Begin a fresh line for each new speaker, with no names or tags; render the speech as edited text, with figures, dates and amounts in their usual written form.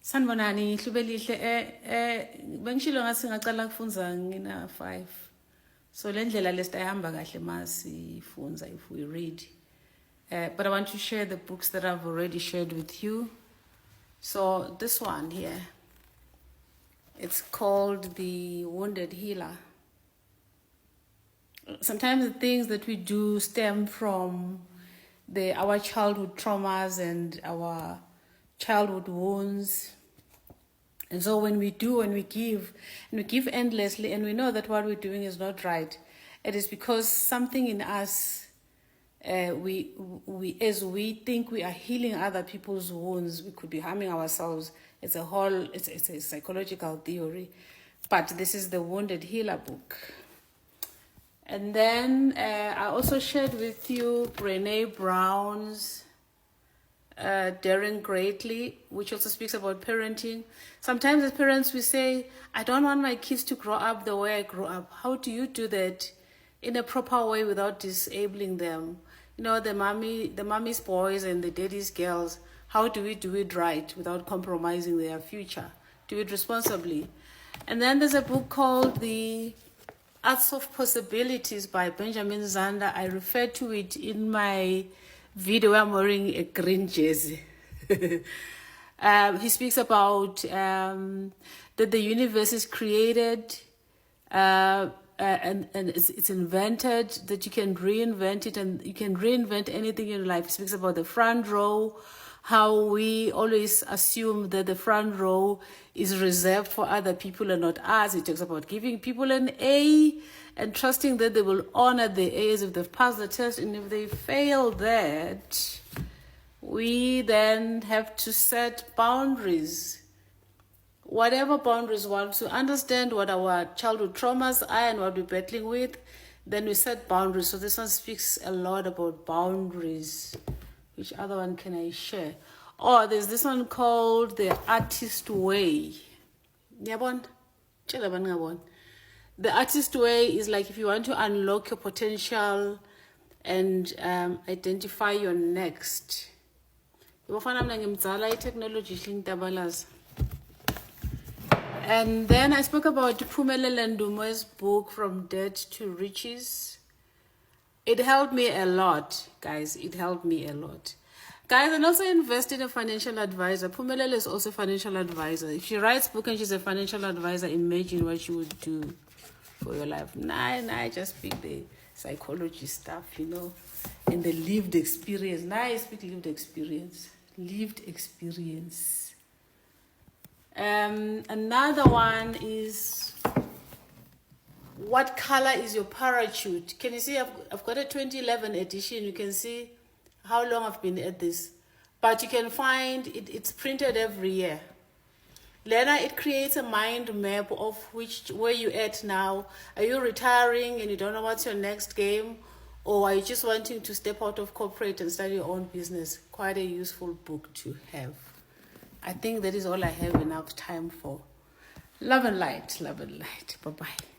Sanibonani, hlube lihle bengishilo ngathi ngaqala kufunza ngina 5. So le ndlela lesitayihamba kahle masifunza if we read. But I want to share the books that I've already shared with you. So this one here, it's called The Wounded Healer. Sometimes the things that we do stem from our childhood traumas and our childhood wounds. And so when we do and we give endlessly, and we know that what we're doing is not right, it is because something in us, we as we think we are healing other people's wounds, we could be harming ourselves. It's a psychological theory, but this is the Wounded Healer book. And then I also shared with you Brené Brown's Daring Greatly, which also speaks about parenting. Sometimes as parents we say, I don't want my kids to grow up the way I grew up. How do you do that in a proper way without disabling them? You know, the mommy's boys and the daddy's girls, how do we do it right without compromising their future? Do it responsibly. And then there's a book called The Arts of Possibilities by Benjamin Zander. I referred to it in my video. I'm wearing a green jersey. He speaks about that the universe is created and it's invented, that you can reinvent it, and you can reinvent anything in life. He speaks about the front row, how we always assume that the front row is reserved for other people and not us. He talks about giving people an A and trusting that they will honor the A's if they've passed the test. And if they fail that, we then have to set boundaries. Whatever boundaries we want to understand what our childhood traumas are and what we're battling with, then we set boundaries. So this one speaks a lot about boundaries. Which other one can I share? Oh, there's this one called The Artist Way. The Artist Way is like if you want to unlock your potential and identify your next. And then I spoke about Phumelele Ndumo's book, From Debt to Riches. It helped me a lot, guys. It helped me a lot. Guys, and also invest in a financial advisor. Phumelele is also a financial advisor. If she writes book and she's a financial advisor, imagine what she would do for your life. Nah, just speak the psychology stuff, you know, and the lived experience. Nah, I speak lived experience. Lived experience. Another one is, what color is your parachute? Can you see I've got a 2011 edition. You can see how long I've been at this. But you can find it's printed every year. Lena, it creates a mind map of where you're at now. Are you retiring and you don't know what's your next game? Or are you just wanting to step out of corporate and start your own business? Quite a useful book to have. I think that is all I have enough time for. Love and light. Love and light. Bye-bye.